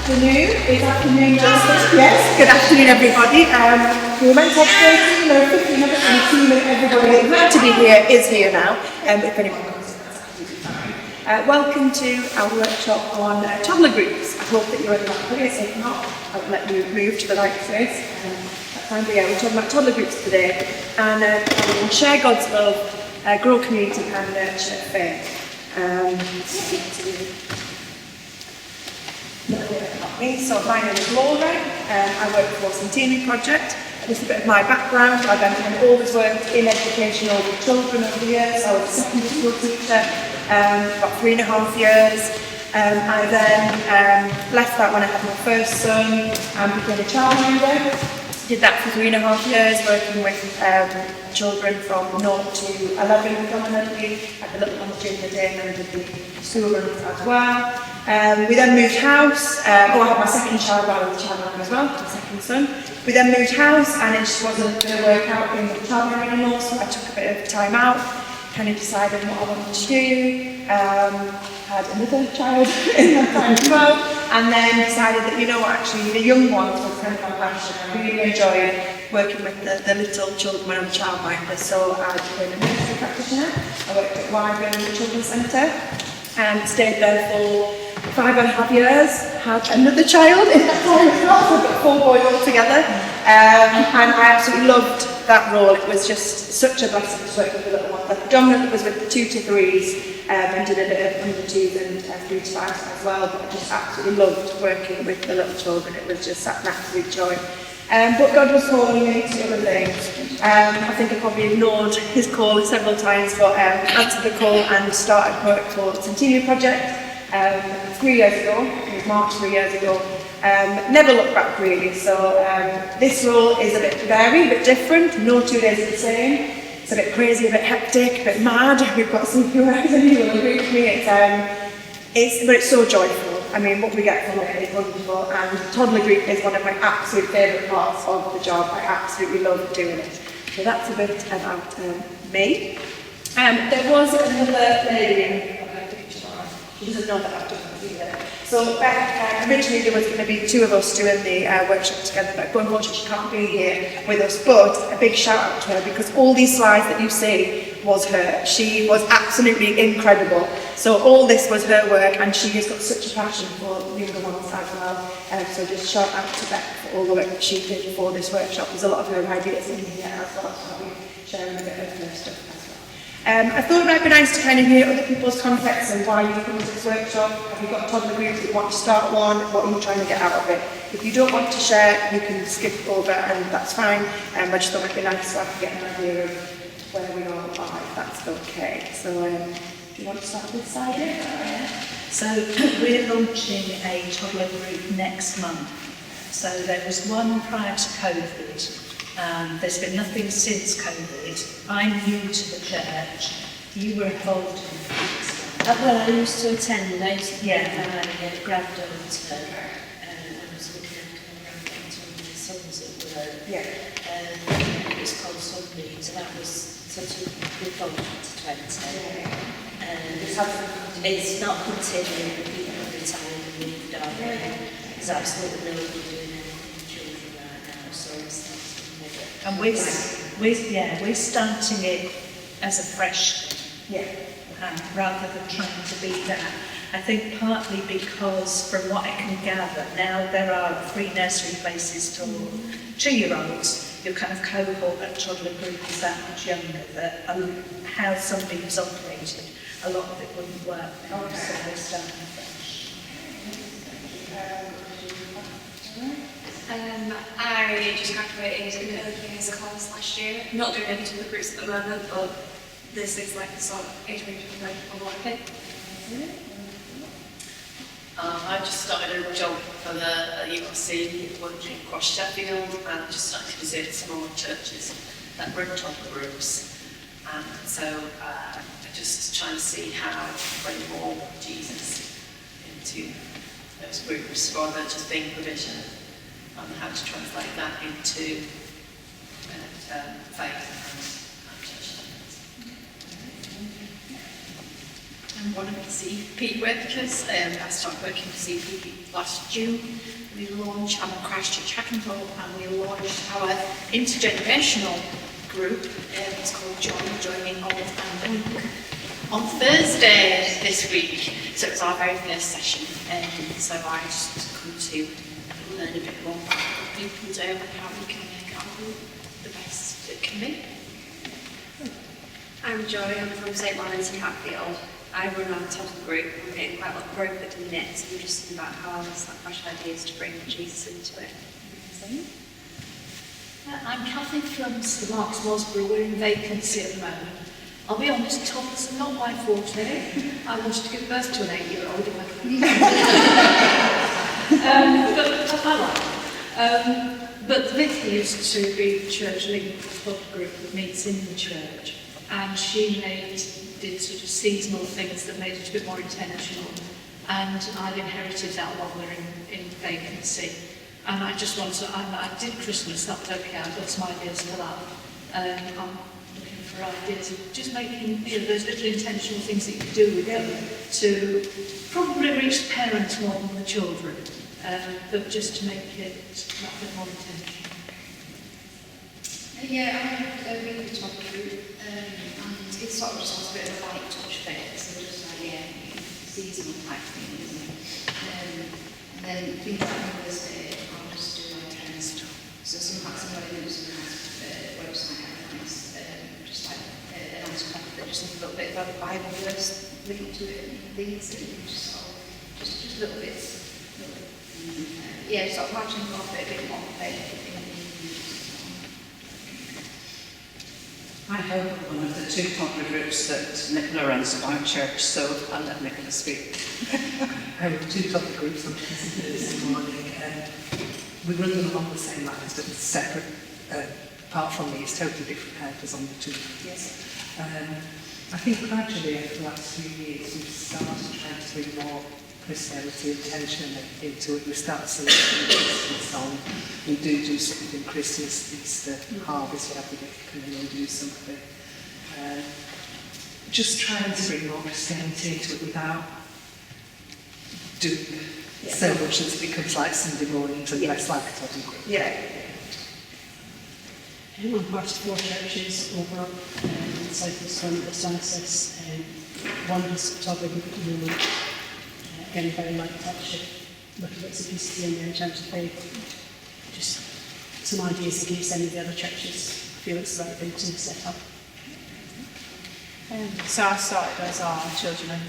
afternoon. It's afternoon now. Yes, good afternoon everybody. We were meant to have 13 or 15 minutes and assuming everybody that had to be here is here now. If anyone comes, that's absolutely fine. Welcome to our workshop on toddler groups. I hope that you're in the right place. If not, I'll let you move to the right place. But yeah, we're talking about toddler groups today, and we'll share God's love, grow community and nurture faith. Me. So my name is Laura, I work for Centenary Project. Just a bit of my background. I've always worked in educational with children over the years. I was a secondary school teacher about 3.5 years. I then left that when I had my first son and became a childminder. Did that for 3.5 years, working with children from 0 to 11 predominantly. Had the little ones during the day and then did the school runs as well. We then moved house. I had my second child while I was a childminder as well, my second son. We then moved house and it just wasn't going to work out in the childminder anymore, so I took a bit of time out, kind of decided what I wanted to do. Had another child in that time as well, and then decided that, you know what, actually the young ones were kind of my passion. I really enjoyed working with the little children when I was a childminder, so I became a nursery practitioner. I worked at Wyvern Children's Centre and stayed there for 5.5 years. Had another child in that time as well, so I've got 4 boys altogether, and I absolutely loved that role. It was just such a blessing to work with the little ones. I predominantly was with the 2 to 3s. And did a bit of under 2s and 3 to 5s as well, but I just absolutely loved working with the little children. It was just an absolute joy. But God was calling me to other things. I think I probably ignored his call several times, but answered the call and started work for the Centenary Project 3 years ago. It was March 3 years ago. Never looked back really, so this role is a bit varied, a bit different. No 2 days are the same. It's a bit crazy, a bit hectic, a bit mad. We've got some QAs and you will agree with me. But it's so joyful. I mean, what we get from it is wonderful. And toddler group is one of my absolute favourite parts of the job. I absolutely love doing it. So that's a bit about me. There was another lady. She doesn't know that I've done it either. So originally there was going to be 2 of us doing the workshop together, but unfortunately she can't be here with us. But a big shout out to her, because all these slides that you see was her. She was absolutely incredible. So all this was her work, and she has got such a passion for younger ones as well. So just shout out to Beth for all the work that she did for this workshop. There's a lot of her ideas in here as well, so I'll be sharing a bit of her stuff as well. I thought it might be nice to kind of hear other people's contexts and why you've come to this workshop. Have you got a toddler group that you want to start one? What are you trying to get out of it? If you don't want to share, you can skip over and that's fine. I just thought it might be nice so I can get an idea of where we all are, if that's okay. So do you want to start this side here? So we're launching a toddler group next month. So there was one prior to COVID. There's been nothing since COVID. I'm new to the church. You were involved in it. Well, I used to attend. I used to be my granddaughter, and I was looking after my granddaughter and my sons at work. It was called Sunday, so that was sort of before 2020. It's not continuing. The people have retired and moved on. There's absolutely nobody doing anything with children right now, so it's and we're starting it as a fresh thing, rather than trying to be that. I think partly because, from what I can gather, now there are free nursery places for 2-year-olds. Your kind of cohort at toddler group is that much younger, that how somebody was operated, a lot of it wouldn't work now, so we're starting fresh. I just graduated in the early years class last year. I'm not doing any toddler groups at the moment, but this is like the sort of age range I'm working. I just started a job for the URC working across Sheffield and just started to visit some more churches that run toddler groups. And so I'm just trying to see how to bring more Jesus into those groups rather than just being provision. And how to translate that into faith and church. one of the CP workers. I started working for CP last June. We launched our Christchurch Hackenthorpe and we launched our intergenerational group. It's called Joining Old and Young on Thursday this week. So it's our very first session. So I just come to learn a bit more about what people do and how we can make our group the best it can be. I'm Joy, I'm from St Lawrence in Hatfield. I run our toddler group. I'm getting quite a lot of growth at the minute, so I'm just thinking about how there's like fresh ideas to bring Jesus into it. I'm Kathy from St Mark's, Mosborough. We're in vacancy at the moment. I'll be honest, toddlers are not my forte. I wanted to give birth to an 8-year-old if I could. But I like it. But Vicky used to be church leader for the toddler group that meets in the church. And she did sort of seasonal things that made it a bit more intentional. And I've inherited that while we're in vacancy. And I just want to, I did Christmas, that was okay, I've got some ideas for that. I'm looking for ideas of just making, those little intentional things that you can do with them to probably reach the parents more than the children, but just to make it that bit more intentional. Yeah, I'm a weekly toddler group, and it sort of just has a bit of a light touch bit, so just like, seasonal type thing, isn't it? And then things like Thursday, I'll just do like stuff. So somebody knows a nice website, nice, just like a nice copy that just has a little bit about the Bible verse linked to it, and things that you can just sort of, just little bits. Sort of marching off it a bit more, I help one of the 2 toddler groups that Nicola runs at our church, so I'll let Nicola speak. I have 2 toddler groups on this morning. We run them along the same lines, but it's separate. Apart from me, it's totally different helpers on the 2. Yes. I think gradually over the last few years we've started trying to bring more Christianity and tension into it. We start selecting a Christian song. We do something Christmas, Easter, harvest, whatever we come in and do something. Just trying to bring more Christianity into it without doing so much that it becomes like Sunday mornings and less like a toddler group. Yeah. I'm part of 4 churches over in South East London, Diocese. One has a toddler group at the moment. Again, very light touch, little bits of pieces in there in terms of faith. Just some ideas in case any of the other churches feel it's the right thing to set up. So I started as our children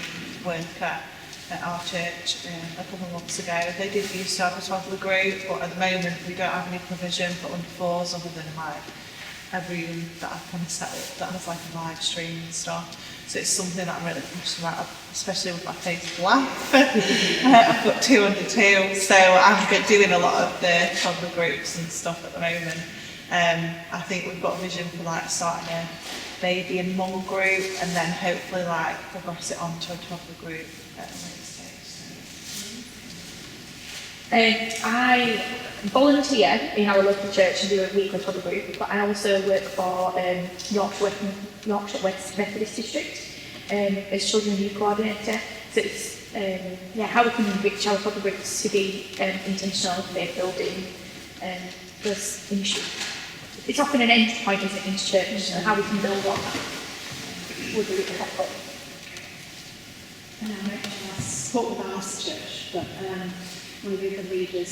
worker at our church a couple of months ago. They did used to have a toddler group, but at the moment we don't have any provision for under 4s other than like a room that I've kind of set up that has like a live stream and stuff. So it's something that I'm really passionate about, especially with my phase of life. I've got 2 under 2, so I'm doing a lot of the toddler groups and stuff at the moment. I think we've got a vision for like starting a baby and mum group, and then hopefully like progress it on to a toddler group at a later stage. I volunteer in our local church and do a weekly toddler group, but I also work for Yorkshire West Methodist District as children and youth coordinator. So it's how we can enrich our toddler groups to be intentional faith building. There's an issue. It's often an entry point, isn't it, into church, and how we can build on that would be really helpful. I support with our church, but one of the other leaders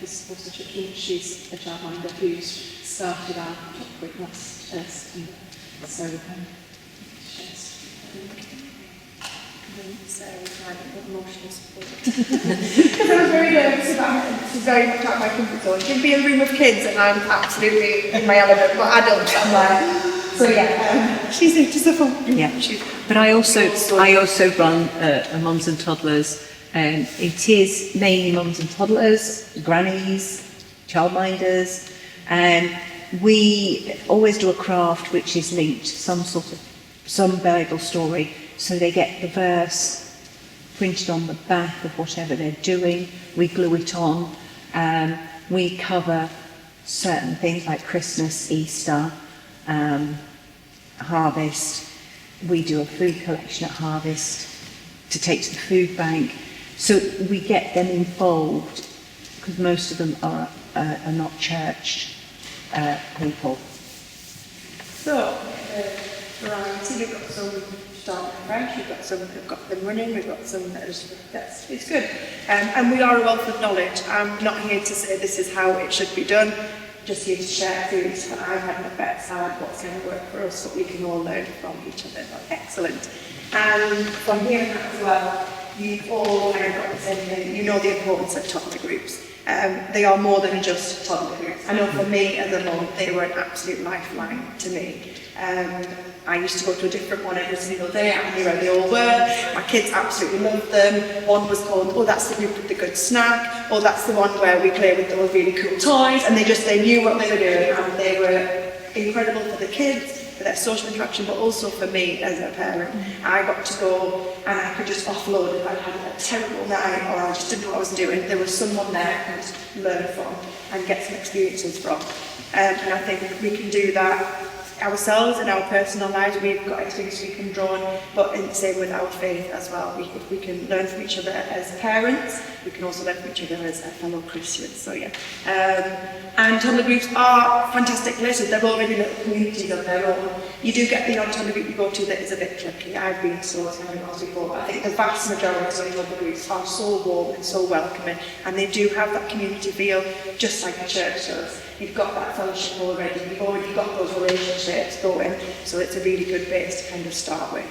is supposed to church, she's a childminder who's started our top group last year. So emotional support. Because I was very nervous about it. This is very much out of my comfort zone. You can be in a room of kids and I'm absolutely in my element, but adults, I'm like, so yeah, she's into the fun. Yeah, but I also run a mums and toddlers, and it is mainly mums and toddlers, grannies, childminders, and we always do a craft which is linked to some Bible story, so they get the verse printed on the back of whatever they're doing. We glue it on. We cover certain things like Christmas, Easter, harvest. We do a food collection at harvest. to take to the food bank. So we get them involved because most of them are not church people. So, variety, we've got some starting fresh, we've got some that have got them running, we've got some that are just, it's good. And we are a wealth of knowledge. I'm not here to say this is how it should be done, just here to share experience that I've had on the better side, what's going to work for us, what we can all learn from each other. That's excellent. And from hearing that as well, you've all kind of got the same thing. You know the importance of toddler groups. They are more than just toddler groups. I know for me as a mum, they were an absolute lifeline to me. I used to go to a different one every single day. I knew where they all were. My kids absolutely loved them. One was called, oh, that's the group with the good snack. Or that's the one where we play with those really cool toys. And they knew what they were doing. And they were incredible for the kids, for their social interaction, but also for me as a parent. I got to go and I could just offload if I had a terrible night or I just didn't know what I was doing. There was someone there I could learn from and get some experiences from. And I think we can do that ourselves in our personal lives. We've got experience we can draw on, but in the same with our faith as well. If we can learn from each other as parents, we can also learn from each other as fellow Christians. So yeah. And toddler groups are fantastic places. They're already little communities of their own. You do get the odd toddler group you go to that is a bit tricky. I've been so before, but I think the vast majority of toddler groups are so warm and so welcoming, and they do have that community feel just like a church does. You've got that fellowship already, you've already got those relationships going, so it's a really good base to kind of start with.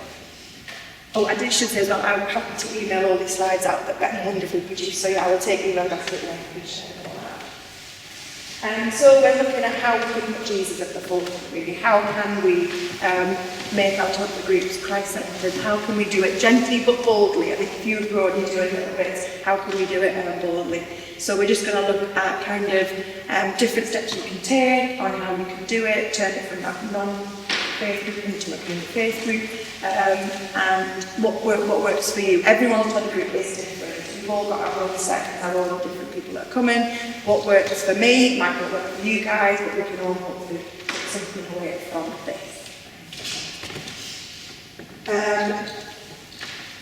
Oh, I should say as well, I'm happy to email all these slides out that Becky wonderfully produced, so yeah, I will take email back to it when we share all that. So we're looking at how we can put Jesus at the forefront, really. How can we make our toddler groups Christ-centered? How can we do it gently but boldly? I think if you've already doing little bits, how can we do it boldly? So we're just going to look at kind of different steps you can take on how you can do it, turn it from that non-faith group into a community faith group, and what works for you. Everyone's toddler group is different. We've all got our own set, our own different people that are coming. What works for me might not work for you guys, but we can all hopefully take something away from this.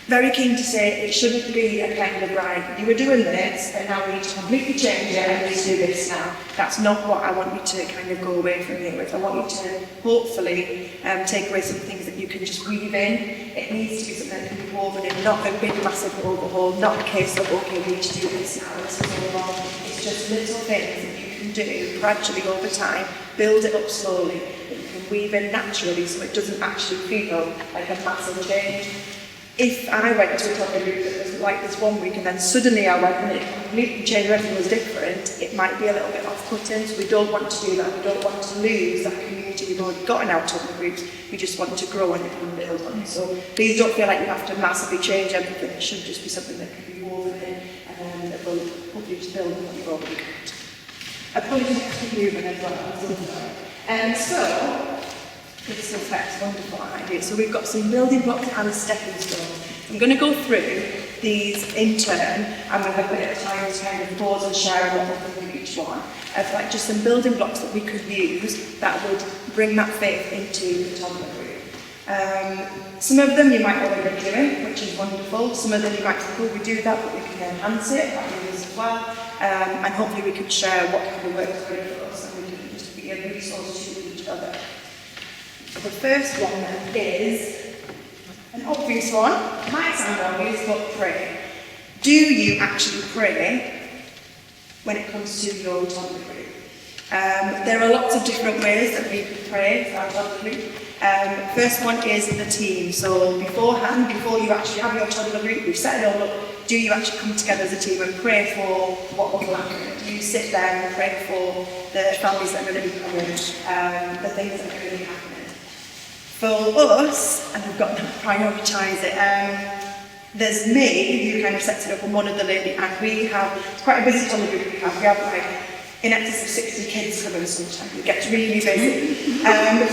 Very keen to say it shouldn't be a kind of right, you were doing this and now we need to completely change it and we need to do this now. That's not what I want you to kind of go away from here with. I want you to hopefully take away some things that you can just weave in. It needs to be something that can be woven in, not a big massive overhaul, not a case of okay, we need to do this now, this is all wrong. It's just little things that you can do gradually over time, build it up slowly, that you can weave in naturally so it doesn't actually feel like a massive change. If I went to a toddler group that was like this one week and then suddenly I went and it completely changed, everything was different, it might be a little bit off-putting, so we don't want to do that. We don't want to lose that community we've already got in our toddler groups. We just want to grow and build on it. So please don't feel like you have to massively change everything. It should just be something that can be woven in and that will hopefully just build on what you've already got. Apologies for moving as well. So, this is a wonderful idea. So we've got some building blocks and a stepping stone. I'm going to go through these in turn and we'll have a bit of time to kind of pause and share what we're thinking of each one. Of like just some building blocks that we could use that would bring that faith into the toddler group. Some of them you might already be doing, which is wonderful. Some of them you might think, oh, we do that, but we can enhance it. I do this as well. And hopefully we can share what kind of work is good for us and we can just be a resource to each other. The first one is an obvious one. It might sound obvious, but pray. Do you actually pray when it comes to your toddler group? There are lots of different ways that we can pray for our toddler group. First one is the team. So beforehand, before you actually have your toddler group, we've set it all up. Do you actually come together as a team and pray for what will happen? Do you sit there and pray for the families that are going to be coming, the things that are going to be happening? For us, and we've got to prioritise it, there's me who kind of sets it up and one other lady, and we have, it's quite a busy toddler group we have like in excess of 60 kids coming sometimes, it gets really busy.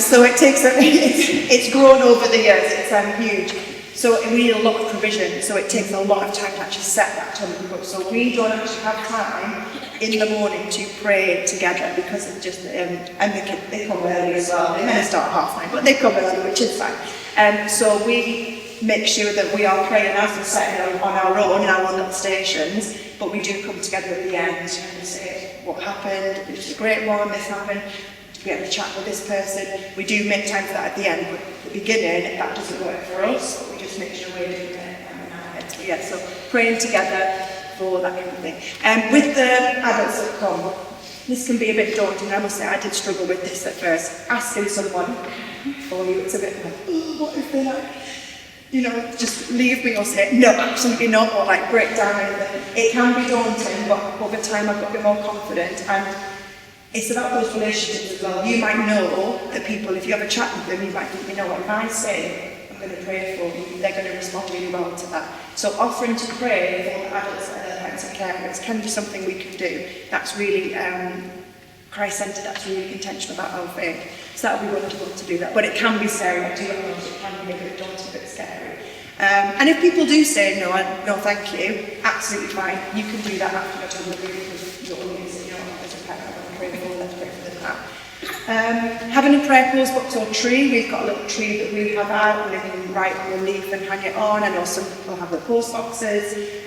So it takes, it's grown over the years, it's huge. So we need a lot of provision, so it takes a lot of time to actually set that toddler group. So we don't actually have time in the morning to pray together because of just, and the kids, they come early as well. They may start at 9:30, but they come early, which is fine. So we make sure that we are praying as we're setting on our own in our little stations, but we do come together at the end and say what happened, it was a great one, this happened, we had a chat with this person. We do make time for that at the end, but at the beginning that doesn't work for us, but we just make sure we're doing it in our heads. But yeah, so praying together for that kind of thing. With the adults that come, this can be a bit daunting. I must say I did struggle with this at first. Asking someone for you, it's a bit like, oh, what if they like, you know, just leave me or say, no, absolutely not, or like break down or anything. It can be daunting, but over time I've got a bit more confident, and it's about those relationships as well. You might know that people, if you have a chat with them, you might think, you know what, if I say I'm going to pray for you, they're going to respond really well to that. So offering to pray for the adults and their parents and carers can be something we can do. That's really Christ-centred, that's really intentional about our faith. So that would be wonderful to do that. But it can be scary, I do acknowledge it can be a bit daunting, a bit scary. And if people do say no, no thank you, absolutely fine. You can do that after you're done the group with your audience, you know, as a parent, I'm going to pray for, let's pray for them now. Having a prayer pause box or tree, we've got a little tree that we have out and they can write on the leaf and hang it on. I know some people have the post boxes,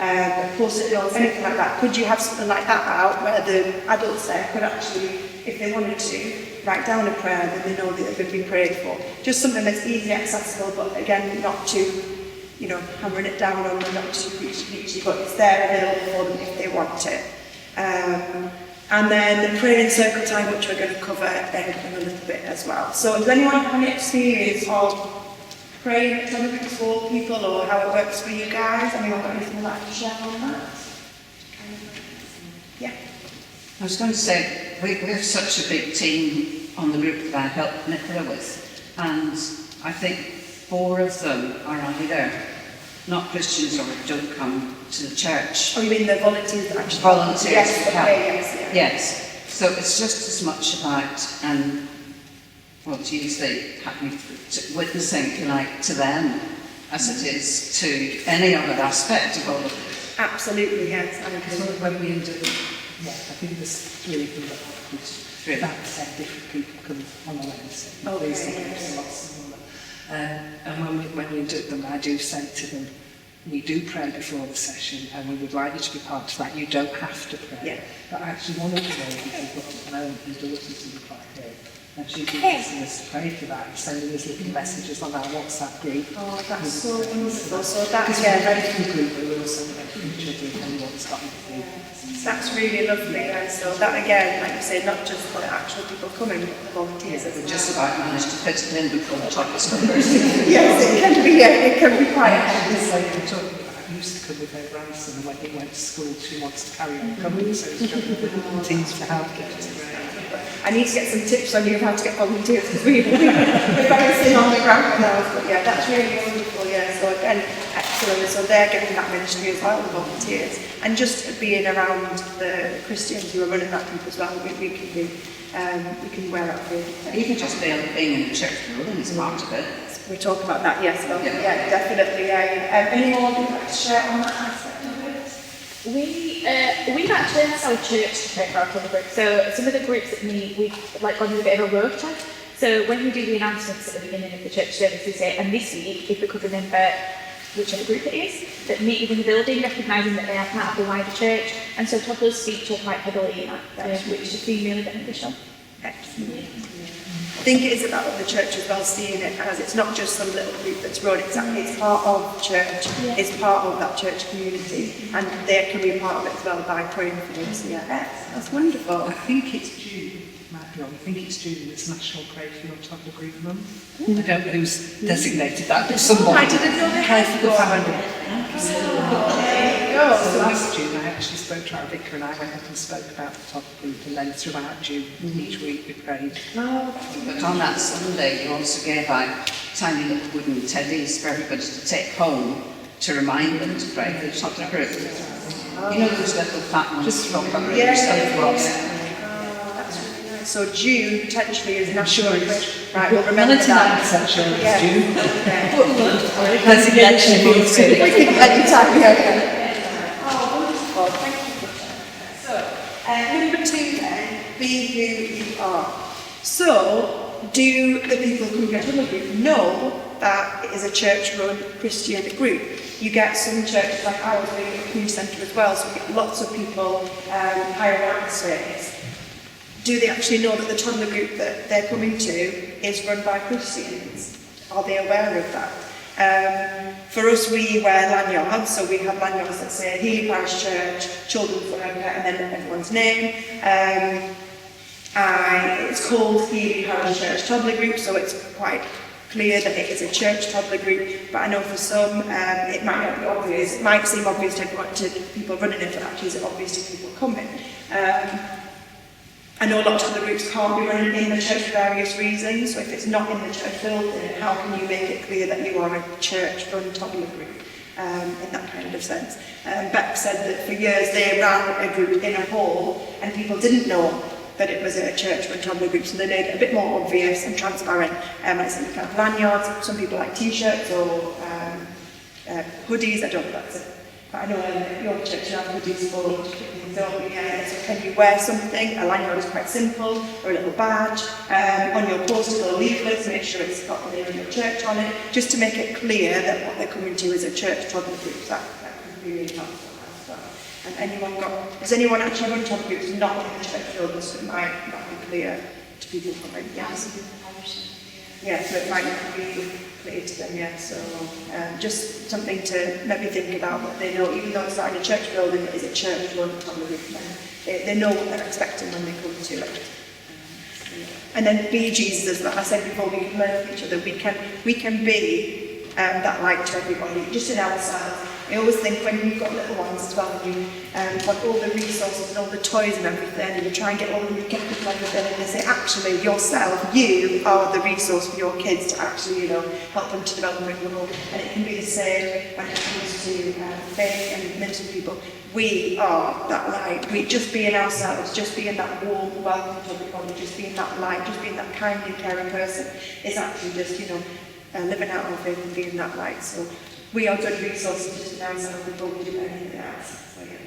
post-it notes, anything like that. Could you have something like that out where the adults there could actually, if they wanted to, write down a prayer and they know that they're going to be prayed for. Just something that's easily accessible, but again, not too, you know, hammering it down on them, not too preachy, but it's there available for them if they want it. And then the prayer in circle time, which we're going to cover in a little bit as well. So does anyone have any experience of praying for people or how it works for you guys? Anyone got anything you'd like to share on that? Yeah. I was going to say, we have such a big team on the group that I help Nicola with, and I think 4 of them are either not Christians or don't come to the church. Oh, you mean the volunteers that actually? Volunteers. Yes, okay, yes, yeah. Yes. So it's just as much about, well, to use the witnessing, if you like, to them as it is to any other aspect of all of it. Absolutely, yes. I agree. So when we do, yeah, I think there's 3 of them that are Christian. That said, different people come on the Wednesday. Okay, There's lots of them. And when we do them, I do say to them, we do pray before the session and we would like you to be part of that. You don't have to pray. Yeah. But actually one of the ladies who's got at the moment who's daughter to be quite ill, and she's been asking us to pray for that, sending us little messages on our WhatsApp group. Oh, that's so wonderful. So that's, yeah, the group, we also encourage if anyone's got anything. That's really lovely. And so that again, like you say, not just for the actual people coming, but the volunteers as well. We just about managed to fit it in before the toddlers come. Yes, it can be quite. I used to come with her grandson, and when he went to school, she wants to carry on coming, so it's going to be teams to help get it around. I need to get some tips on you how to get volunteers, because we're very thin on the ground now. But yeah, that's really wonderful. Yeah, so again, excellent. So they're getting that ministry as well, the volunteers, and just being around the Christians who are running that group as well. We can wear that for Even just being in the church building is part of it. We're talking about that, yes. Well, yeah, definitely. Anyone would like to share on that aspect of it? We've actually had our church to pray for our toddler group. So some of the groups that meet, we've like gone with a bit of a rota. So when we do the announcements at the beginning of the church service, we say, and this week, if we could remember whichever group it is, that meet within the building, recognising that they are part of the wider church. And so toddlers feature quite heavily in that, which has been really beneficial. Excellent. I think it is about the church as well, seeing it as it's not just some little group that's run, it's part of church, it's part of that church community, and they can be a part of it as well by praying for them. So yeah, that's wonderful. I think it's June, might be wrong, I think it's June, it's National Pray for Your Toddler Group Month. I don't know who's designated that, but somebody. I didn't know they had for the family. So So last June I actually spoke to our vicar and I went up and spoke about the toddler group, and then throughout June, each week we prayed. But on that Sunday, you also gave out tiny little wooden teddies for everybody to take home to remind them to pray for the toddler group. You know those little fat ones? Just from that. that's really nice. So June potentially is National Sure Pray. it's- Right, we'll remember that. 99% sure it's Yeah. June. Okay. Designation means We can anytime, yeah. Oh, wonderful. Thank you. So, number 2 then, be who you are. So, do the people who get to the group know that it is a church-run Christian group. You get some churches like ours, being a community centre as well, so we get lots of people higher out the space. Do they actually know that the toddler group that they're coming to is run by Christians? Are they aware of that? For us, we wear lanyards, so we have lanyards that say Healy Parish Church, Children's Forever, and then everyone's name. It's called Healy Parish Church Toddler Group, so it's quite clear that it is a church toddler group, but I know for some it might not be obvious. It might seem obvious to people running it, but actually it's obvious to people coming. I know a lot of toddler groups can't be running in the church for various reasons, so if it's not in the church building, how can you make it clear that you are a church-run toddler group in that kind of sense? Beck said that for years they ran a group in a hall and people didn't know that it was a church-run toddler group, so they made it a bit more obvious and transparent. Like some kind of lanyards, some people like t-shirts or hoodies, I don't know if that's it. But I know your church have hoodies for things on, yeah, so can you wear something? A lanyard is quite simple, or a little badge. On your poster or leaflets, make sure it's got the name of your church on it, just to make it clear that what they're coming to is a church toddler group. That could be really helpful. And has anyone actually run toddler groups not in the church building, so it might not be clear to people coming? Yeah, so it might not be clear to them, yeah. So just something to maybe think about, that they know, even though it's not in a church building, it is a church-run toddler group. They know what they're expecting when they come to it. And then be Jesus, like I said before, we can learn from each other. We can be that light to everybody, just in ourselves. I always think when you've got little ones as well, and you've got all the resources and all the toys and everything, and you try and get all the gifters and everything, and they say, actually, yourself, you are the resource for your kids to actually, help them to develop and grow. And it can be the same when it comes to faith and ministering people. We are that light. We just being ourselves, just being that warm welcome to everybody, just being that light, just being that kind and caring person is actually just, living out our faith and being that light. So we are good resources just in ourselves before we do anything else. So yeah.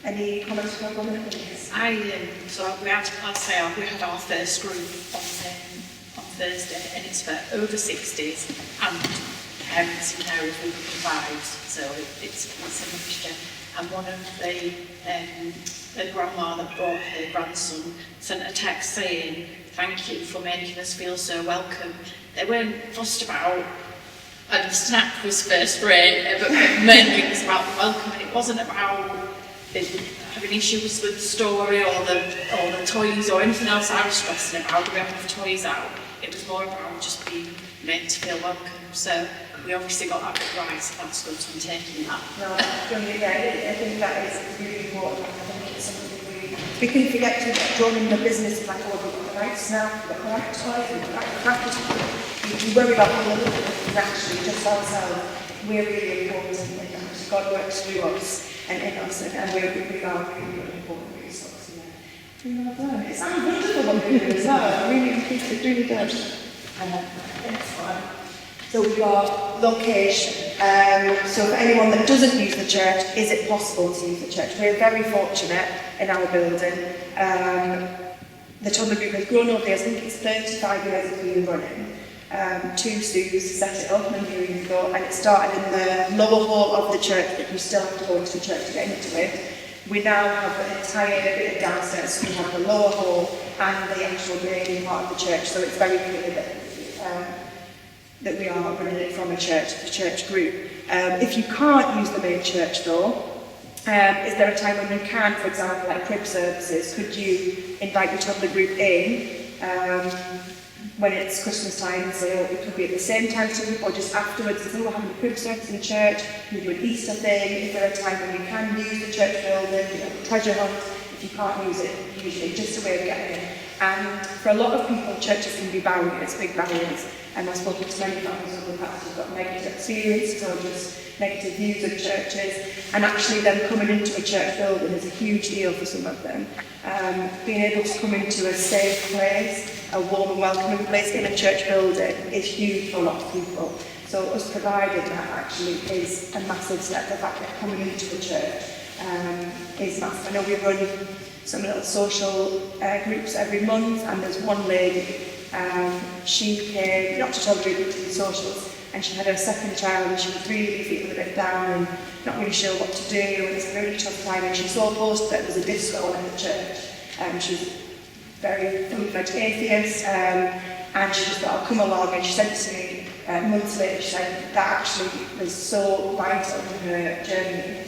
Any comments from one minute? Yes. We had our first group on Thursday, and it's for over 60s and parents and carers we can provide. So it's a mixture. And one of the grandma that brought her grandson sent a text saying, "Thank you for making us feel so welcome." They weren't fussed about, and the snack was first rate, but mainly it was about the welcome, and it wasn't about having issues with the story or the toys or anything else I was stressing about. Do we have enough toys out? It was more about just being made to feel welcome. So we obviously got that bit right, so that's good, so I'm taking that. No, I think that is really important. I think it's something we can forget to get drawn in the business of like, oh, we've got the right snack, we've got the right toys, we've got the right practice. We worry about all the little things, actually, just ourselves. We're really important in that. God works through us and in us, and we are really important resource. Yeah. It sounds wonderful what we do as well. I really appreciate it, really does. So we've got location. So for anyone that doesn't use the church, is it possible to use the church? We're very fortunate in our building. The toddler group has grown over the years. I think it's 35 years it's been running. Two Sues set it up many years ago, and it started in the lower hall of the church, but you still have to go to the church to get into it. We now have an entire bit of downstairs, so we have the lower hall and the actual main part of the church, so it's very clear that we are running it from a church group. If you can't use the main church though, is there a time when you can, for example, like crib services, could you invite your toddler group in when it's Christmas time and say, oh, it could be at the same time or just afterwards, and say, oh, we're having a crib service in the church, you do an Easter thing. Is there a time when you can use the church building, you know, treasure hunt? If you can't use it, usually just a way of getting in. And for a lot of people, churches can be barriers, big barriers. And I've spoken to many families over the past who've got negative experiences or just negative views of churches. And actually them coming into a church building is a huge deal for some of them. Being able to come into a safe place, a warm and welcoming place in a church building is huge for a lot of people. So us providing that actually is a massive step. The fact that coming into the church is massive. I know we run some little social groups every month, and there's one lady, she came, not to tell the group, to the socials, and she had her second child, and she was really feeling a bit down and not really sure what to do, and it's a really tough time, and she saw a post that there was a disco in the church. She was very fully-fledged atheist, and she just thought, I'll come along, and she said to me, months later, she said that actually was so vital in her journey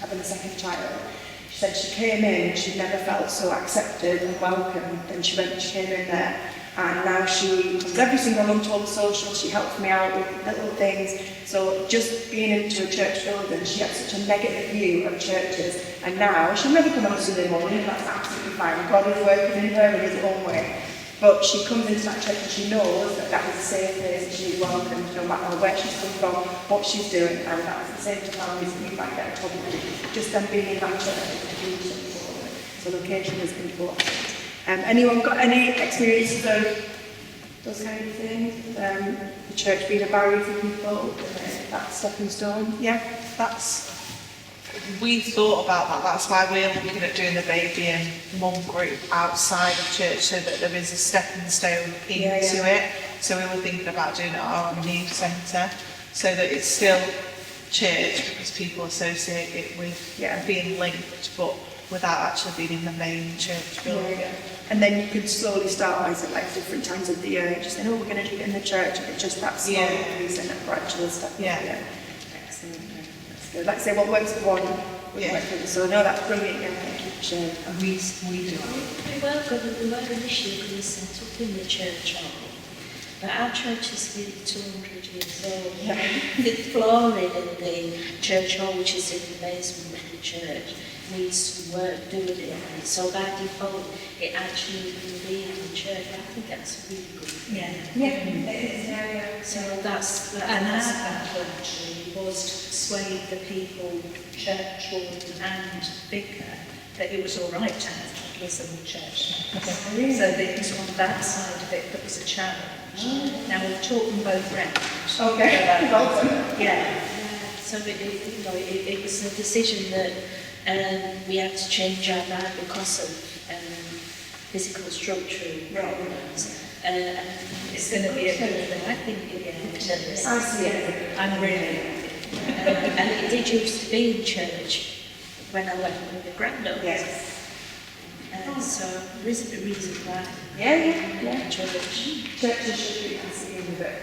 having a second child. She said she came in, she'd never felt so accepted and welcomed, and she came in there, and now she comes every single month to all the socials, she helps me out with little things. So just being into a church building, she had such a negative view of churches, and now she'll never come on a Sunday morning, and that's absolutely fine. God is working in her in his own way. But she comes into that church and she knows that that was a safe place, and she's welcomed no matter where she's come from, what she's doing, and that's the same to families that we might get a problem with. Just them being in that church is hugely important. So location is important. Anyone got any experiences of those kind of things? The church being a barrier for people, that stepping stone? Yeah, we thought about that. That's why we're looking at doing the baby and mum group outside of church, so that there is a stepping stone into it. So we were thinking about doing it at our new centre, so that it's still church, because people associate it with being linked, but without actually being in the main church building. And then you could slowly start by like different times of the year, just saying, oh, we're going to do it in the church, and it's just that slow increase and that gradual step. Excellent. That's good. Like I say, what works for one will work for the other. So no, that's brilliant. Yeah, thank you for sharing. And we do. We were initially going to set up in the church hall, but our church is nearly 200 years old. The flooring in the church hall, which is in the basement of the church, needs some work doing it. So by default, it actually will be in the church. I think that's really good. So that's and our battle actually was to persuade the people, church warden and vicar, that it was all right to have toddlers in the church. So that it was on that side of it that was a challenge. Now we'll talk them both round. Yeah. So it was a decision that we had to change our mind because of physical structural problems. It's going to be a good thing, I think. I see it. I'm really. And it did used to be in church when I went with the granddaughters. Yes. So there isn't a reason why. Church. Churches should be conceived of it.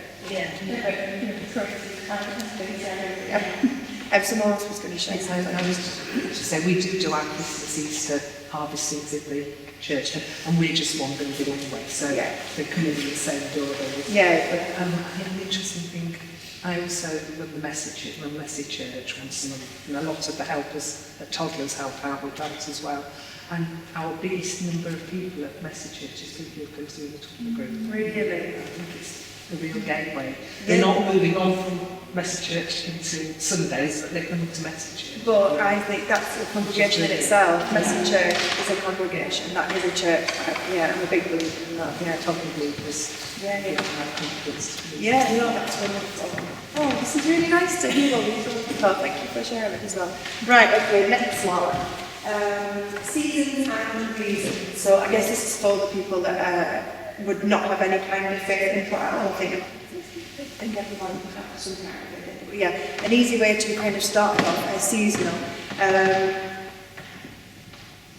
Someone else was going to share something. I was to say, we do our Christmas, Easter harvestings in the church, and we're just one building anyway, so they come in the same door. But I think the interesting thing, I also run the message church once a month, and a lot of the helpers at Toddlers help out with that as well. And our biggest number of people at Message Church is people who go through the toddler group. Really? I think it's the real gateway. They're not moving on from Message Church into Sundays, but they're coming to Message Church. But I think that's a congregation in itself. Message Church is a congregation. That is a church. I'm a big believer in that. Toddler group is no, that's wonderful. Oh, this is really nice to hear all these things. Thank you for sharing it as well. Right, okay, next one. Seasons and reasons. So I guess this is for the people that would not have any kind of faith in what I don't think everyone would have some kind of faith. But yeah, an easy way to kind of start off as seasonal.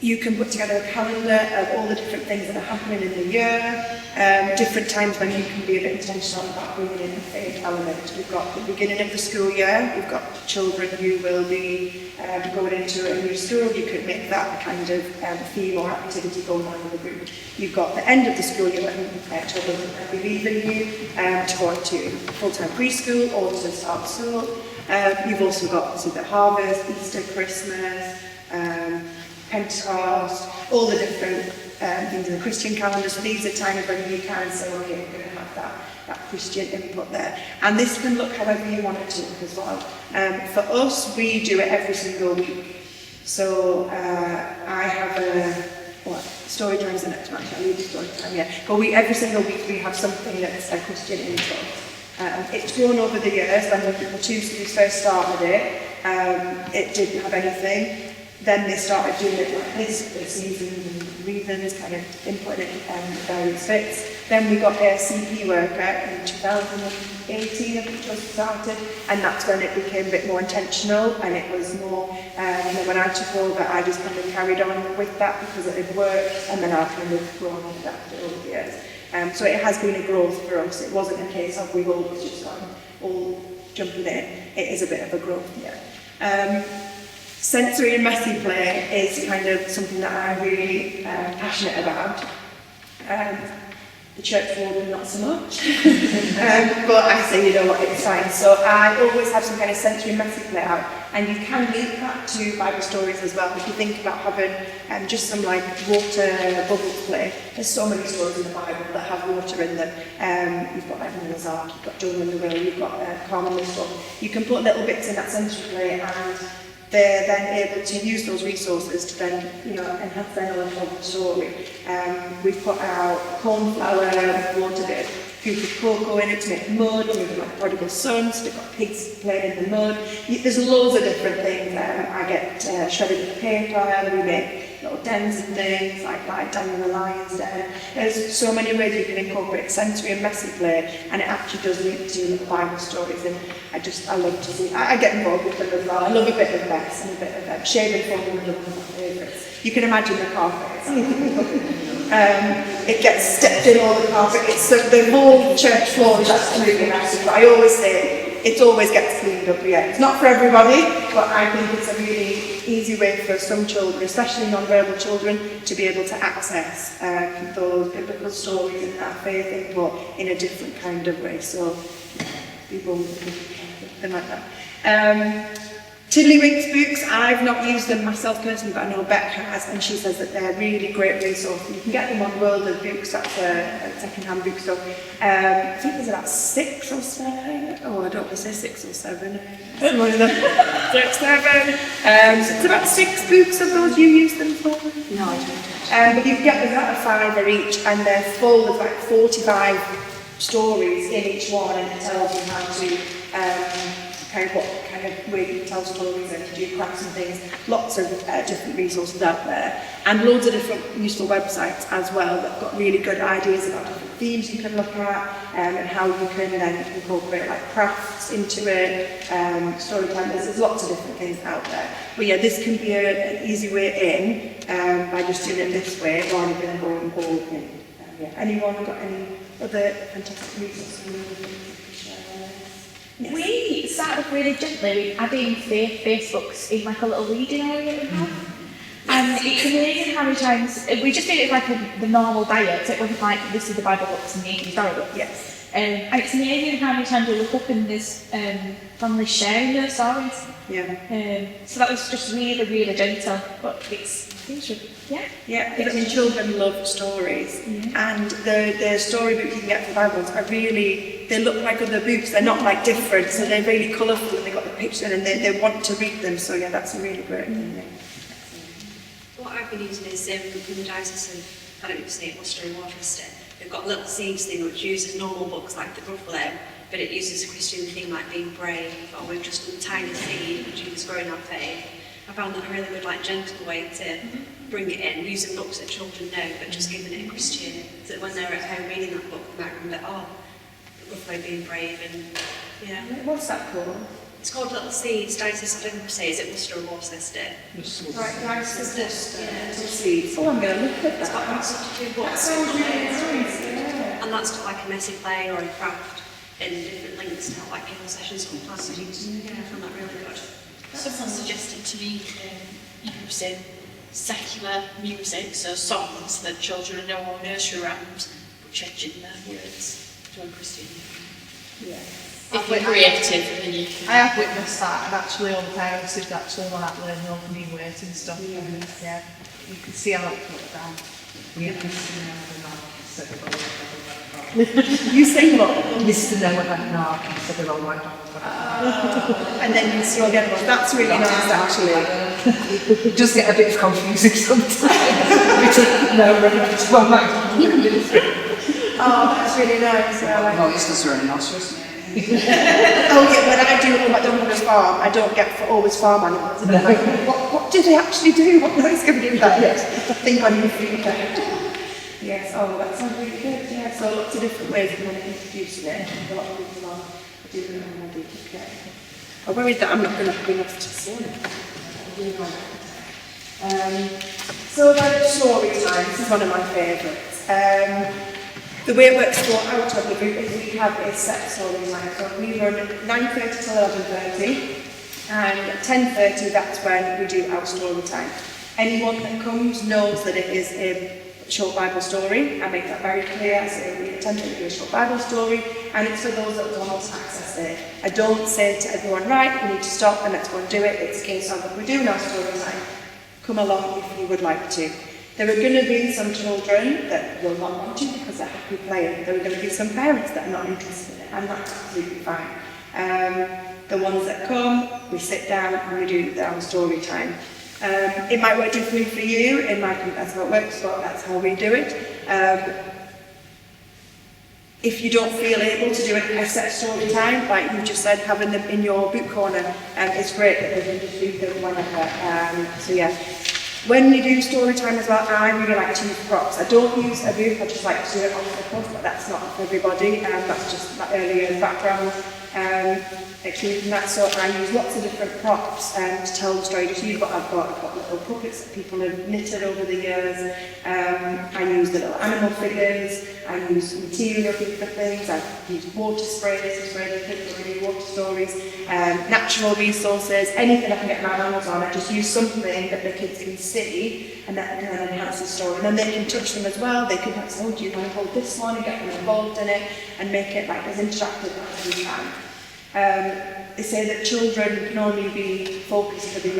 You can put together a calendar of all the different things that are happening in the year, different times when you can be a bit intentional about bringing in a faith element. We've got the beginning of the school year, we've got children who will be going into a new school. You could make that a kind of theme or activity going on in the group. You've got the end of the school year when children will be leaving you to go into full-time preschool or to start school. You've also got the harvest, Easter, Christmas, Pentecost, all the different things in the Christian calendar. So these are times when you can say, okay, we're going to have that Christian input there. And this can look however you want it to look as well. For us, we do it every single week. So I have story time is the next one. I'll leave the story time, But every single week we have something that's a Christian input. It's grown over the years. When the Tuesdays first started it didn't have anything. Then they started doing it like this, with seasons and reasons, kind of inputting it in various bits. Then we got a CP worker in 2000. 2018, I think it was started, and that's when it became a bit more intentional, and it was more, and then when I took over, I just kind of carried on with that because it had worked, and then I've kind of grown with that over the years. So it has been a growth for us. It wasn't a case of we've always just gone all jumping in. It is a bit of a growth, yeah. Sensory and messy play is kind of something that I'm really passionate about. The church warden not so much, but I say, you know what, it's fine. So I always have some kind of sensory and messy play out, and you can link that to Bible stories as well. If you think about having just some like water bubble play, there's so many stories in the Bible that have water in them. You've got like Noah's Ark, you've got Jonah and the Whale, you've got Calm and the Storm. You can put little bits in that sensory play, and they're then able to use those resources to then, you know, enhance their knowledge of the story. We've put out cornflour, we've wanted a scoop of cocoa in it to make mud, and we've got prodigal sons, we've got pigs playing in the mud. There's loads of different things. I get shredded with paper, we make little dens and things, like Daniel the Lion's Den. There's so many ways you can incorporate sensory and messy play, and it actually does link to Bible stories, and I love to see, I get involved with them as well. I love a bit of mess and a bit of shaving foam, and one of my favourites. You can imagine the carpet. It gets stepped in all the carpet. It's the whole church floor is absolutely messy, but I always say it always gets cleaned up. Yeah, it's not for everybody, but I think it's a really easy way for some children, especially non-verbal children, to be able to access those biblical stories and that faith input in a different kind of way. So, people something like that. Tiddlywinks books, I've not used them myself personally, but I know Beck has, and she says that they're really great resources. You can get them on World of Books, that's a second-hand bookstore. I think there's about 6 or 7, I don't want to say 6 or 7. I don't know either. 6, 7. So it's about 6 books of those you use them for? No, I don't. But you can get them at a £5 each, and they're full of like 45 stories in each one, and it tells you how to what kind of way you tell stories and to do crafts and things. Lots of different resources out there, and loads of different useful websites as well that have got really good ideas about different themes you can look at, and how you can then incorporate like crafts into it, storytelling. There's lots of different things out there. But yeah, this can be an easy way in by just doing it this way rather than going all in. Anyone got any other fantastic resources? Yes. We started off really gently with adding Facebooks in like a little reading area we have. And it's amazing how many times, we just did it like the normal diet, so it wasn't like this is the Bible books and the story books. Yes. And it's amazing how many times we look up and there's families sharing their stories. Yeah. So that was just really, really gentle, but it's yeah. Yeah, because children love stories, and the storybooks you can get for Bibles are really, they look like other books, they're not like different, so they're really colourful and they've got the picture and they want to read them, so yeah, that's a really great thing. Yeah. What I've been using is in the Diocese of, I don't know if you say it, Worcester and Worcester, they've got a little seeds thing which uses normal books like the Gruffalo, but it uses a Christian theme like being brave, or we've just done tiny seed, which is growing our faith. I found that a really good, like, gentle way to bring it in, using books that children know, but just giving it a Christian, so that when they're at home reading that book, they might remember, oh, the Gruffalo being brave, and yeah. What's that called? It's called Little Seeds. Diocese, I don't know if say, is it Worcester or Worcester? Right, Diocese Worcester. Little Seeds. Oh, I'm going to look at that. It's got about 62 books. That sounds really nice, yeah. And that's got like a messy play or a craft in different links to help like people sessions or classes. Yeah, I found that really good. Someone suggested to me using secular music, so songs that children know or nursery rhymes, but changing their words to a Christian. Yeah. If you're creative, then you can. I have witnessed that, and actually all the parents did actually like learning all the new words and stuff. Yeah. And, yeah, you can see how it put down. You sing what? Mr. Noah that knock instead of all my And then you see again, well, that's really nice actually. It does get a bit confusing sometimes. You can do it. Oh, that's really nice. Voices are rhinoceros. Oh yeah, when I do McDonald's farm, I don't get always farm animals. And I'm like, what do they actually do? What voice can we do that? Yes, think on your feet. Yes, oh, that sounds really good. Yeah, so lots of different ways of introducing it. A lot of people are Do them already, okay. I'm worried that I'm not going to have enough to say. So about story time, this is one of my favourites. The way it works for our toddler group is we have a set storyline. So we run 9:30 till 11:30, and at 10:30 that's when we do our story time. Anyone that comes knows that it is a short Bible story. I make that very clear. I say we attempt to do a short Bible story, and it's for those that want to access it. I don't say to everyone, right, we need to stop and let's go and do it. It's a case of, if we're doing our story time, come along if you would like to. There are going to be some children that will not want to because they're happy playing. There are going to be some parents that are not interested in it, and that's absolutely fine. The ones that come, we sit down and we do our story time. It might work differently for you, it might be that's how it works, but that's how we do it. If you don't feel able to do a set story time, like you just said, having them in your book corner, it's great that they can just read them whenever. So yeah. When you do story time as well, I really like to use props. I don't use a book, I just like to do it off the cuff, but that's not for everybody, that's just my early years background. Experience and that, so I use lots of different props to tell the story. Just use what I've got. I've got little puppets that people have knitted over the years. I use the little animal figures. I use material for different things. I use water sprays to spray the kids when we do water stories. Natural resources, anything I can get my hands on. I just use something that the kids can see, and that can enhance the story. And then they can touch them as well. They can say, oh, do you want to hold this one, and get them involved in it, and make it like as interactive as we can. They say that children can only be focused for the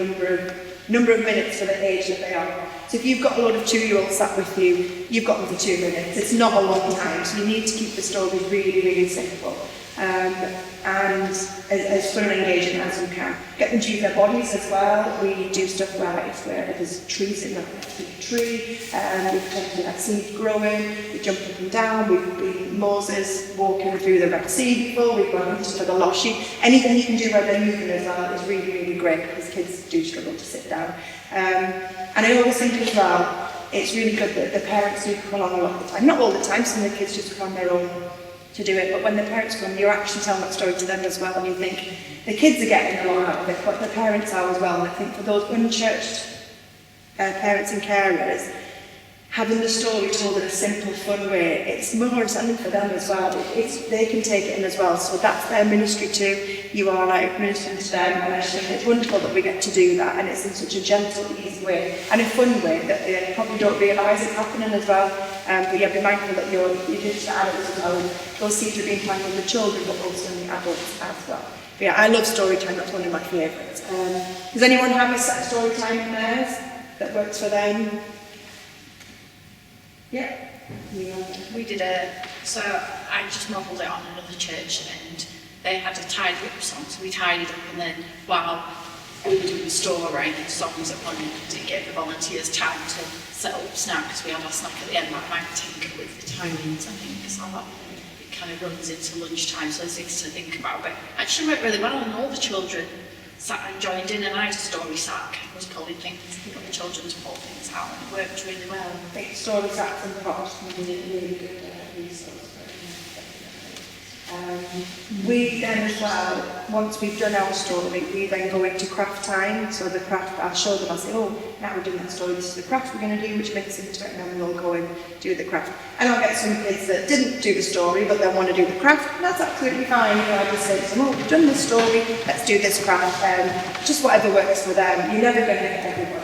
number of minutes for the age that they are. So if you've got a lot of 2-year-olds sat with you, you've got them for 2 minutes. It's not a long time, so you need to keep the story really, really simple. And as fun and engaging as you can. Get them to use their bodies as well. We do stuff where if there's trees in a tree, we pretend to like seeds growing, we jump up and down, we've been Moses walking through the Red Sea before, we've gone into for the lost sheep. Anything you can do where they're moving as well is really, really great because kids do struggle to sit down. And I always think as well, it's really good that the parents do come along a lot of the time. Not all the time, some of the kids just come on their own to do it, but when the parents come, you're actually telling that story to them as well, and you think the kids are getting a lot out of it, but the parents are as well. And I think for those unchurched parents and carers, having the story told in a simple, fun way, it's more understanding for them as well. They can take it in as well, so that's their ministry too. You are like ministering to them, and I think it's wonderful that we get to do that, and it's in such a gentle, easy way, and a fun way that they probably don't realise it's happening as well. But yeah, be mindful that you're just adults as well, and those seeds are being planted with the children, but also in the adults as well. But yeah, I love story time, that's one of my favourites. Does anyone have a set story time in theirs that works for them? Yeah. We did so I just modelled it on another church, and they had a tidy up song, so we tidied up, and then while we were doing the story, songs at one end, it gave the volunteers time to set up snack, because we had our snack at the end, that might tinker with the timings, I think, so it kind of runs into lunchtime, so there's things to think about. But actually went really well, and all the children sat and joined in, and I had a story sack, was pulling things, got the children to pull things out, and it worked really well. I think story sacks and props can be a really good resource. We then as well, once we've done our story, we then go into craft time. So the craft, I'll show them, I'll say, oh, now we're doing that story, this is the craft we're going to do, which makes into it, and then we'll go and do the craft. And I'll get some kids that didn't do the story, but then want to do the craft, and that's absolutely fine. You know, I just say to them, oh, we've done this story, let's do this craft. Just whatever works for them. You're never going to get everybody.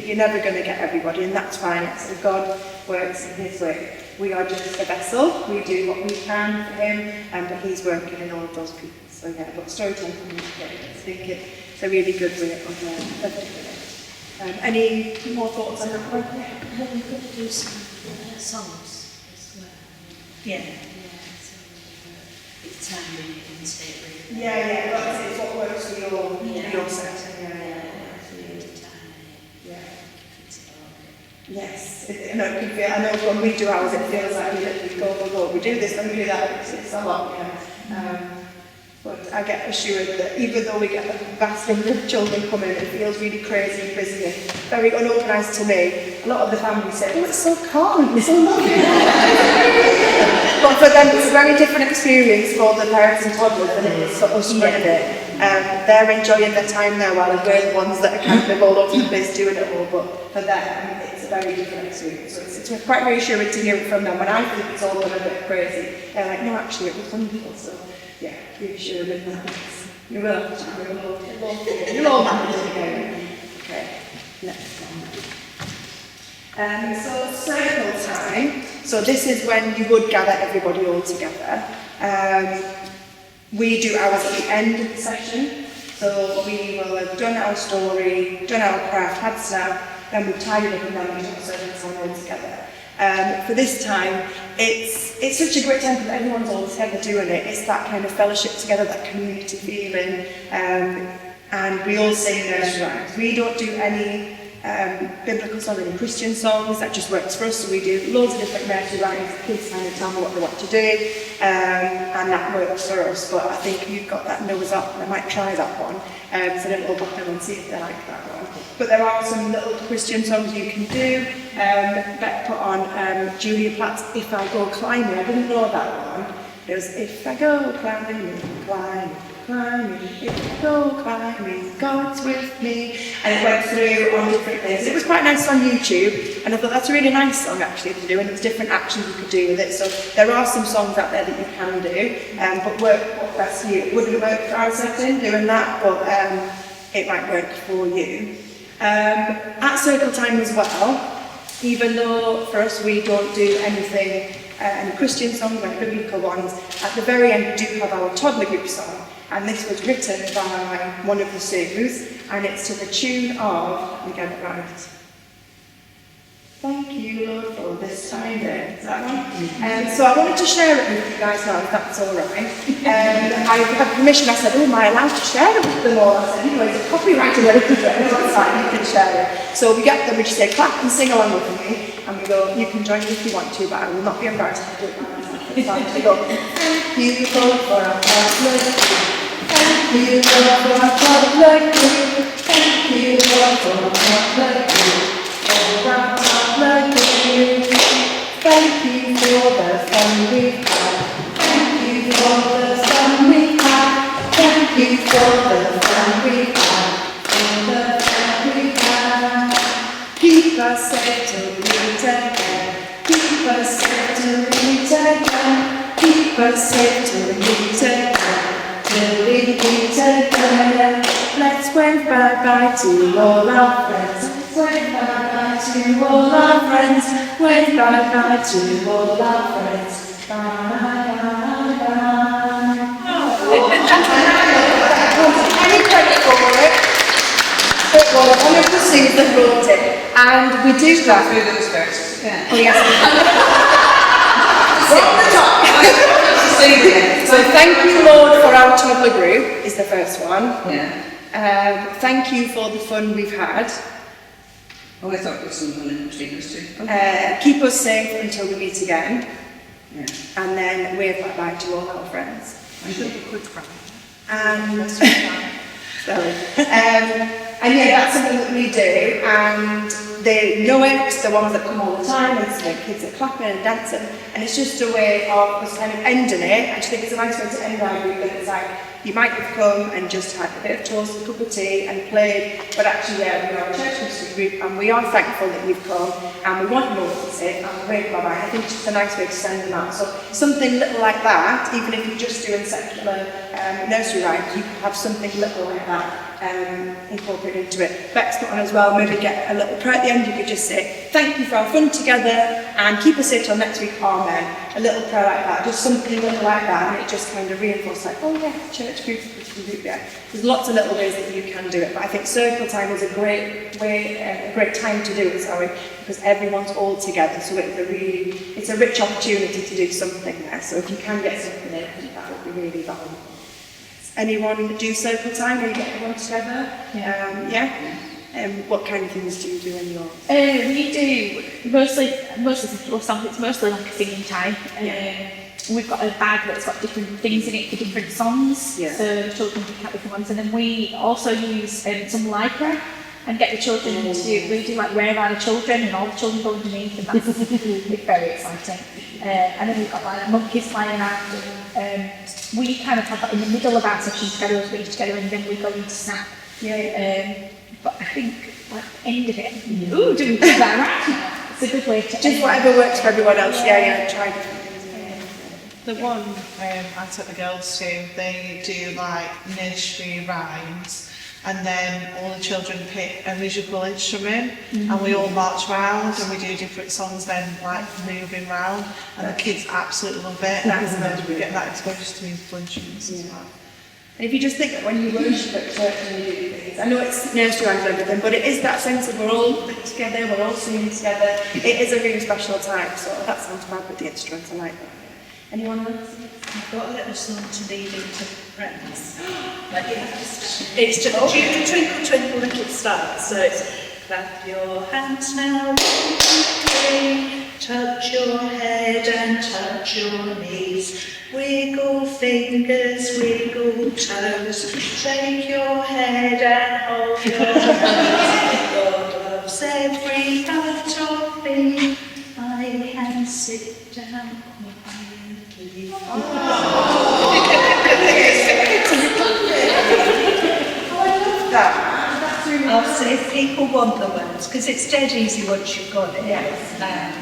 You're never going to get everybody, and that's fine. So God works in His way. We are just a vessel. We do what we can for Him, but He's working in all of those people. So yeah, but storytelling can be great. I think it's a really good way of doing it. Any more thoughts on that point? Yeah, we could do some songs as well. Yeah. So it's timing and state really. Yeah, well, it's what works for your setting. Yes, I know when we do ours, it feels like we go, we do this and we do that, it's a lot, but I get assured that even though we get a vast number of children coming, it feels really crazy and busy and very unorganised to me. A lot of the families say, oh, it's so calm, it's so lovely. But for them, it's a very different experience for the parents and toddlers than it is for us running it. They're enjoying their time there while we're the ones that are kind of all over the place doing it all, but for them, it's a very different experience. So it's quite reassuring to hear it from them. When I think it's all gone a bit crazy, they're like, no, actually, it was wonderful. So, yeah, reassuring that. You will, you'll all manage it again. Okay, next one. So circle time. So this is when you would gather everybody all together. We do ours at the end of the session. So we will have done our story, done our craft, had snack, then we've tidied up and then we do circle time all together. For this time, it's such a great time because everyone's all together doing it. It's that kind of fellowship together, that community feeling, and we all sing nursery rhymes. We don't do any biblical songs, any Christian songs. That just works for us. So we do loads of different nursery rhymes. The kids kind of tell me what they want to do, and that works for us. But I think you've got that Noah's Ark, and I might try that one. So then we'll book them and see if they like that one. But there are some little Christian songs you can do. Beck put on Julia Platt's If I Go Climbing. I didn't know that one. It was If I Go Climbing, climbing, climbing, if I go climbing, God's with me. And it went through on different things. It was quite nice on YouTube, and I thought that's a really nice song actually to do, and there's different actions you could do with it. So there are some songs out there that you can do, but what best for you. It wouldn't work for our setting doing that, but it might work for you. At circle time as well, even though for us we don't do anything, any Christian songs or any biblical ones, at the very end we do have our toddler group song, and this was written by one of the Sues, and it's to the tune of, let me get it right, Thank You Lord for This Time There, is that one? So I wanted to share it with you guys now, if that's all right. I had permission, I said, oh, am I allowed to share it with them all? I said, you know, it's a copyrighted edition, that's fine, you can share it. So we get them, we just say, clap and sing along with me, and we go, you can join me if you want to, but I will not be embarrassed to do it by myself. We go, thank you Lord for our toddler group. Thank you Lord for our toddler group. Thank you Lord for our toddler group. For our toddler group. Thank you for the fun we've had. Thank you for the fun we've had. Thank you for the fun we've had. For the fun we've had. Keep us safe till we meet again. Keep us safe till we meet again. Keep us safe till we meet again. Till we meet again. Let's wave bye-bye to all our friends. Wave bye-bye to all our friends. Wave bye-bye to all our friends. Bye-bye-bye. Any credit for it? It was one of the Sues that wrote it. And we do that. Through those first. Yeah. Oh, yes. From the top. So thank you, Lord, for our toddler group is the first one. Yeah. Thank you for the fun we've had. Oh, I thought it was something in between us two. Keep us safe until we meet again. Yeah. And then wave bye-bye to all our friends. I should have a quick cry. And sorry. And yeah, that's something that we do, and they know it, the ones that come all the time, it's like kids are clapping and dancing, and it's just a way of us kind of ending it. I just think it's a nice way to end our group, that it's like, you might have come and just had a bit of toast, a cup of tea and played, but actually yeah, we are a church history group and we are thankful that you've come and we want you all to sit and wave bye-bye. I think it's just a nice way to send them out. So something little like that, even if you're just doing secular nursery rhymes, you could have something little like that incorporated into it. Beck's put on as well, maybe get a little prayer at the end. You could just say, thank you for our fun together and keep us safe till next week, amen. A little prayer like that, just something little like that, and it just kind of reinforces like, oh yeah, church group, Christian group, yeah. There's lots of little ways that you can do it, but I think circle time is a great way, a great time to do it, because everyone's all together, so it's a rich opportunity to do something there. So if you can get something in, I think that would be really valuable. Anyone do circle time where you get everyone together? Yeah. What kind of things do you do in yours? We do mostly simple songs. It's mostly like a singing time. We've got a bag that's got different things in it for different songs, so the children pick out different ones. And then we also use some lycra and get the children to reading like Where Are the Children, and all the children go underneath, and that's it's very exciting. And then we've got like monkeys flying around, and we kind of have that in the middle of our session together as we eat together, and then we go into snack. But I think like the end of it, do we do that right now? It's a good way to just whatever works for everyone else. Try different things. The one I took the girls to, they do like nursery rhymes, and then all the children pick a musical instrument, and we all march round and we do different songs then, like moving round, and the kids absolutely love it. And then we get that exposure to musical instruments as well. And if you just think that when you worship at church and you do things, I know it's nursery rhymes and everything, but it is that sense of we're all together, we're all singing together. It is a really special time, so that sounds bad with the instruments, I like that. Anyone else? I've got a little song to lead into friends. Like it's just Twinkle Twinkle Little Star. So it's clap your hands now, touch your head and touch your knees, wiggle fingers, wiggle toes, shake your head and hold your nose. God loves every part of me. I can sit down quietly. I'll say if people want the words, because it's dead easy once you've got it.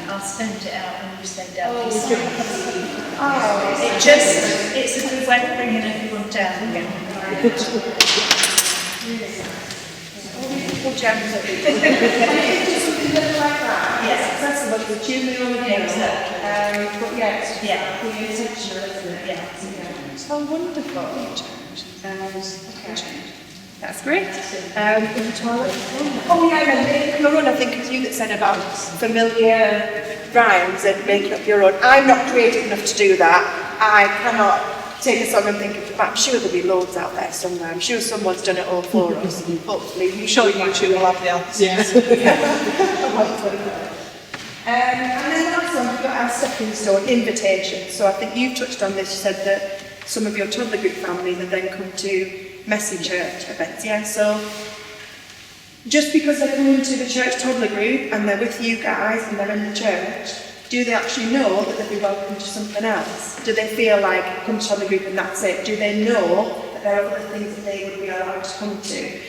I'll send it out and you send out these it's a good way of bringing everyone down again. Yes, accessible to the tune they already know. Exactly. But the intentional, isn't it? So wonderful. Okay. That's great. In the toilet. Oh yeah, and making your own. I think it was you that said about familiar rhymes and making up your own. I'm not creative enough to do that. I cannot take a song and think of it. I'm sure there'll be loads out there somewhere. I'm sure someone's done it all for us. Hopefully, I'm sure YouTube will have the answers. And then last one, we've got our stepping stone, invitation. So I think you touched on this. You said that some of your toddler group families have then come to messy church events, so just because they're coming to the church toddler group and they're with you guys and they're in the church, do they actually know that they'll be welcome to something else? Do they feel like come to toddler group and that's it? Do they know that there are other things that they would be allowed to come to?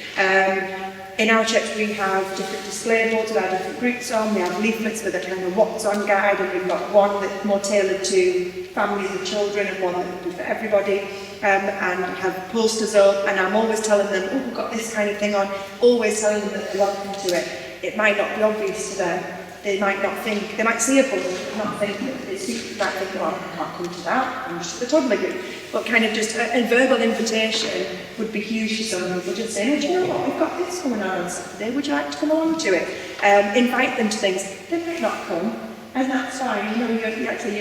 In our church we have different display boards with our different groups on, we have leaflets with a kind of what's on guide, and we've got one that's more tailored to families with children and one that would be for everybody. And have posters up, and I'm always telling them, oh, we've got this kind of thing on, always telling them that they're welcome to it. It might not be obvious to them. They might not think, they might see a poster but not think that it's secret. They might think, well, I can't come to that, I'm just at the toddler group. But kind of just a verbal invitation would be huge for some people, just saying, oh, do you know what, we've got this going on Saturday, would you like to come along to it? Invite them to things. They might not come, and that's fine. You're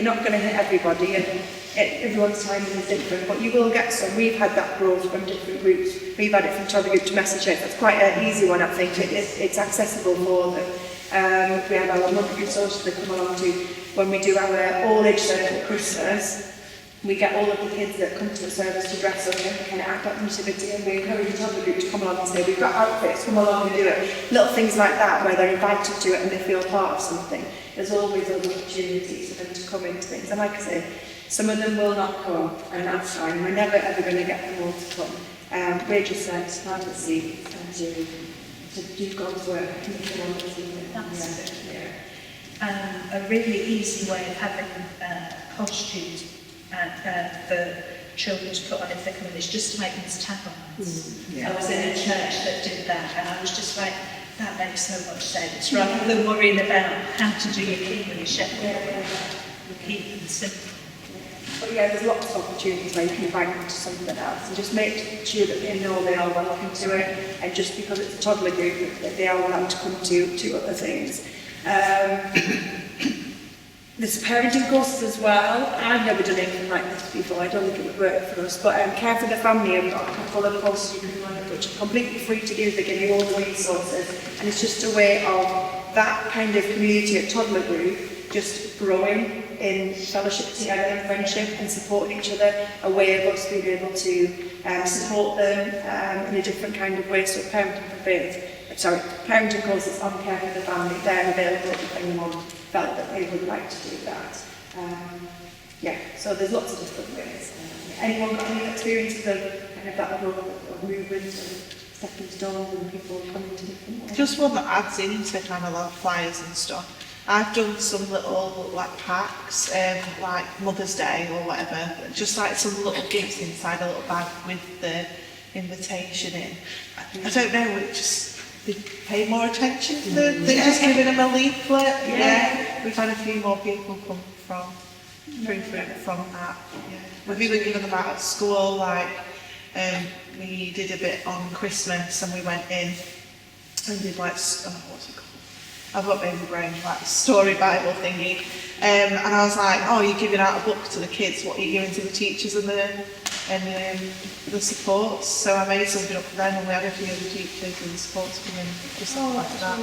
not going to hit everybody, and everyone's timing is different, but you will get some. We've had that growth from different groups. We've had it from toddler group to messy church. That's quite an easy one, I think. It's accessible for them. We have our monthly social they come along to when we do our all-age circle at Christmas. We get all of the kids that come to the service to dress up and kind of act like nativity, and we encourage the toddler group to come along and say, we've got outfits, come along and do it. Little things like that where they're invited to it and they feel part of something. There's always those opportunities for them to come into things. And like I say, some of them will not come, and that's fine. We're never ever going to get them all to come. We're just there to plant the seeds and to do God's work. A really easy way of having costumes for children to put on if they're coming is just to make them as tag-ons. I was in a church that did that, and I was just like, that makes so much sense, rather than worrying about how to do your king and your shepherd. You keep them simple. But there's lots of opportunities where you can invite them to something else, and just make sure that they know they are welcome to it, and just because it's a toddler group that they are allowed to come to other things. There's parenting courses as well. I've never done anything like this before. I don't think it would work for us, but Care for the Family have got a couple of courses you can learn which are completely free to do. They give you all the resources, and it's just a way of that kind of community at toddler group just growing in fellowship together and friendship and supporting each other, a way of us being able to support them in a different kind of way. So parenting for faith parenting courses on care for the family. They're available if anyone felt that they would like to do that. So there's lots of different ways. Anyone got any experience of kind of that of movement and stepping stones and people coming to different ways? Just one that adds into kind of like flyers and stuff. I've done some little like packs, like Mother's Day or whatever, just like some little gifts inside a little bag with the invitation in. I don't know, it just, they pay more attention to them. They're just giving them a leaflet. Yeah. We've had a few more people come from that. Yeah. We've even given them out at school, like we did a bit on Christmas and we went in and did like, what's it called? I've got baby brain, like story Bible thingy. And I was like, oh, you're giving out a book to the kids, what are you giving to the teachers and the supports? So I made something up for them and we had a few of the teachers and the supports come in just like that.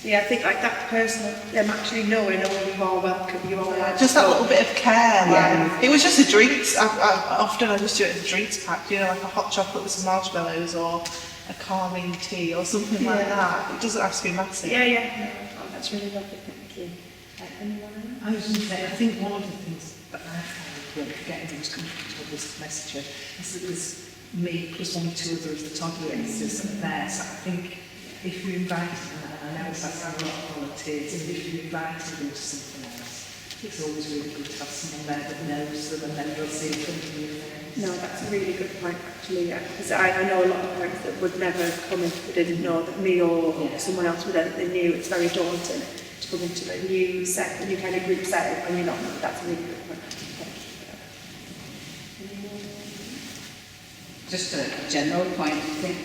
Yeah, I think like that personal, them actually knowing, you are welcome, you are just that little bit of care. Like, it was just a drinks. Often I just do it in a drinks pack, you know, like a hot chocolate with some marshmallows or a calming tea or something like that. It doesn't have to be massive. Oh, that's really lovely, thank you. Anyone else? I was going to say, I think one of the things that I found with getting those comfortable with this message is that there's me plus 1 or 2 others, the toddlers, just there. So I think if you invite them, and I know it's like a lot of volunteers, and if you invite them to something else, it's always really good to have someone there that knows them and then they'll see it come to you. No, that's a really good point actually, because I know a lot of parents that would never come if they didn't know that me or someone else would that they knew. It's very daunting to come into a new set, a new kind of group setting when you're not. That's a really good point. Just a general point, I think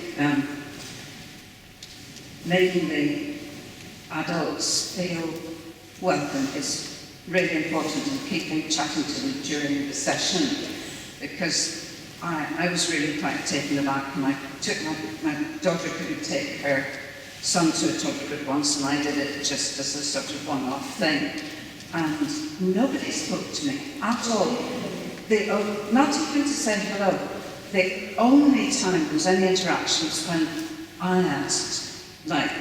making the adults feel welcome is really important, and keeping chatting to them during the session, because I was really quite taken aback when I took my daughter couldn't take her son to a toddler group once, and I did it just as a sort of one-off thing, and nobody spoke to me at all. Not even to say hello. The only time there was any interaction was when I asked, like,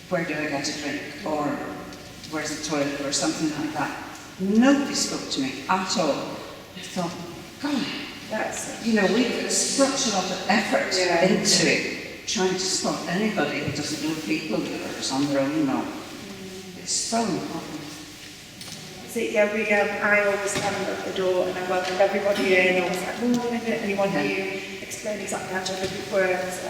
where do I get a drink, or where's the toilet, or something like that. Nobody spoke to me at all. I thought, God, we put such a lot of effort into trying to spot anybody who doesn't know people who are on their own now. It's so important. I always stand at the door and I welcome everybody in. I was like, anyone new, explain exactly how it works.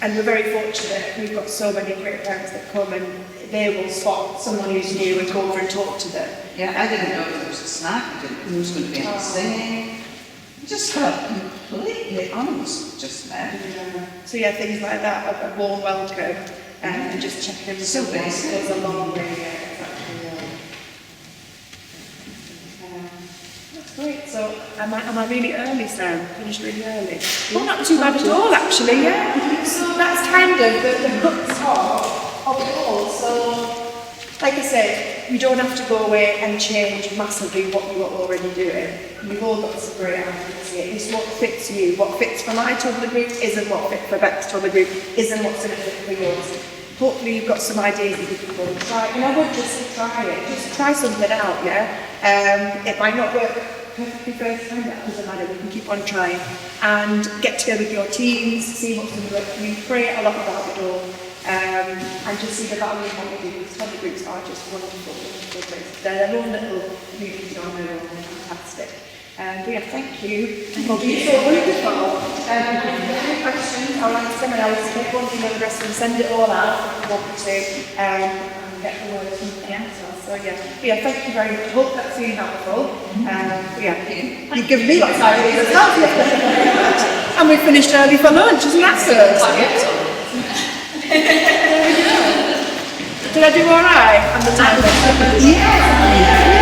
And we're very fortunate, we've got so many great parents that come and they will spot someone who's new and go over and talk to them. Yeah, I didn't know if there was a snack, I didn't know there was going to be any singing. I just felt completely honest just there. So things like that, a warm welcome, and just checking in with so someone basic. goes a long way. That's great. So am I really early, Sam? Finished really early? Well, not too bad at all, actually. So that's kind of the crux of it all. So, like I said, you don't have to go away and change massively what you are already doing. You've all got some great ideas here. It's what fits you. What fits for my toddler group isn't what fits for Beck's toddler group, isn't what's going to fit for yours. Hopefully you've got some ideas that you can go and try. And I would just try it. Just try something out, it might not work perfectly first time, that doesn't matter. We can keep on trying. And get together with your teams, see what's going to work for you. Pray a lot about it all. And just see the value of what we do. Because toddler groups are just wonderful groups. They're their own little movies on their own. They're fantastic. Thank you for being so wonderful. If you have any questions, I'll answer them and I'll take one email address and send it all out if you want me to, and get the word from them as well. So thank you very much. Hope that's been helpful. You've given me lots of ideas as well. And we finished early for lunch, isn't that good? Did I do all right? And the time? Yeah.